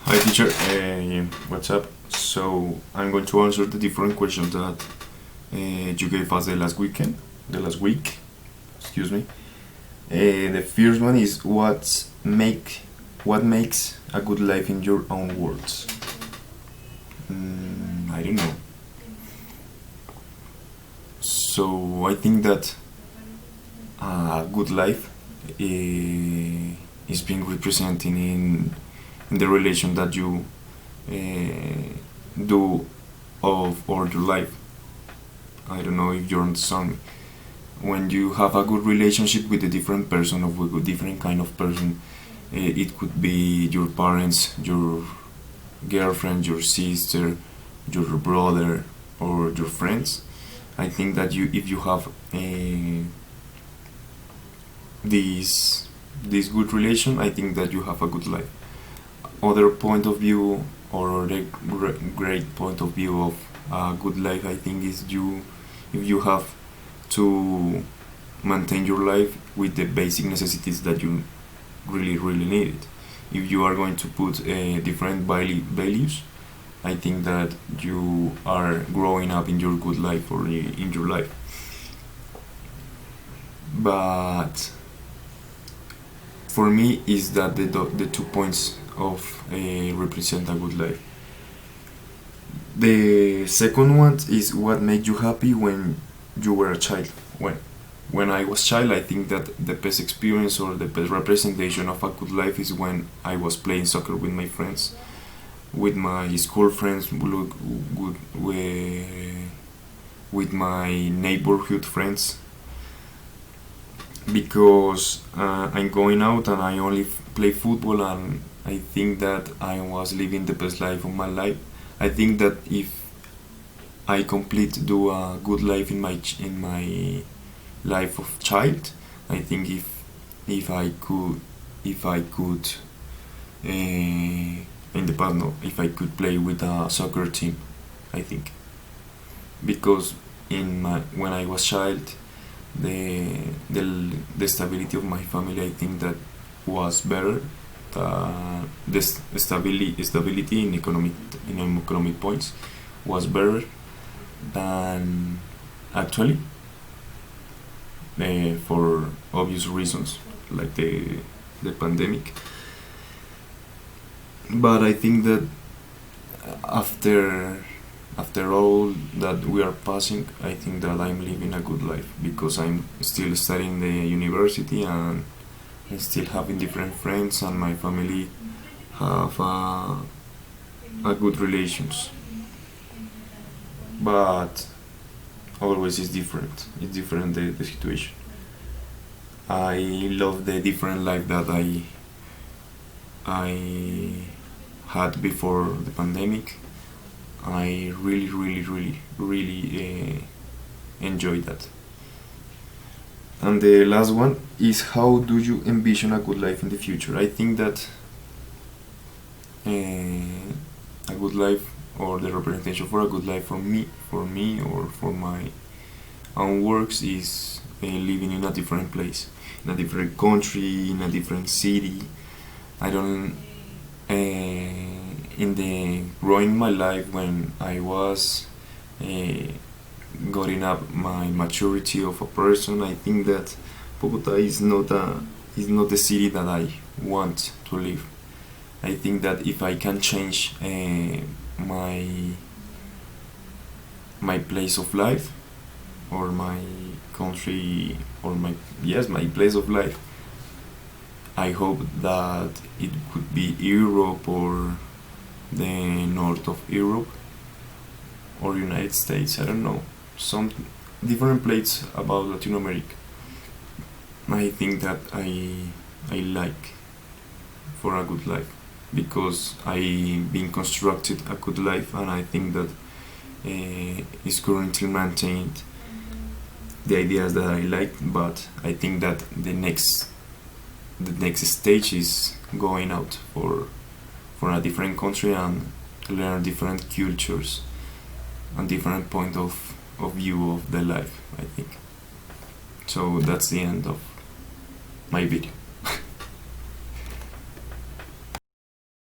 Hi teacher, what's up? So I'm going to answer the different questions that you gave us the last week, excuse me. The first one is what makes a good life in your own words? I don't know. So I think that a good life is being represented in the relation that you do of all your life. I don't know if you understand me. When you have a good relationship with a different person or with a different kind of person, it could be your parents, your girlfriend, your sister, your brother, or your friends. I think that if you have this good relation, I think that you have a good life. Other point of view or the great point of view of a good life, I think, is if you have to maintain your life with the basic necessities that you really need it. If you are going to put different values, I think that you are growing up in your good life or in your life. But for me, is that the 2 points of represent a good life. The second one is what made you happy when you were a child. When I was child, I think that the best experience or the best representation of a good life is when I was playing soccer with my friends, with my school friends, with my neighborhood friends, because I'm going out and I only play football, and I think that I was living the best life of my life. I think that if I do a good life in my life of child, I think if I could in the past, no, if I could play with a soccer team, I think, because when I was child, the stability of my family, I think that was better. The stability in economic points was better than actually, for obvious reasons like the pandemic. But I think that after all that we are passing, I think that I'm living a good life because I'm still studying the university and still having different friends, and my family have a good relations. But always is different. It's different the situation. I love the different life that I had before the pandemic. I really enjoyed that. And the last one is, how do you envision a good life in the future? I think that a good life, or the representation for a good life for me or for my own works, is living in a different place, in a different country, in a different city. I don't in the growing my life, when I was getting up my maturity of a person, I think that Bogota is not the city that I want to live. I think that if I can change my place of life, or my country, or my place of life, I hope that it could be Europe, or the north of Europe, or United States. I don't know, some different places about Latin America. I think that I like for a good life, because I been constructed a good life, and I think that is currently maintained the ideas that I like. But I think that the next stage is going out for a different country and learn different cultures and different point of view of the life, I think. So that's the end of my video.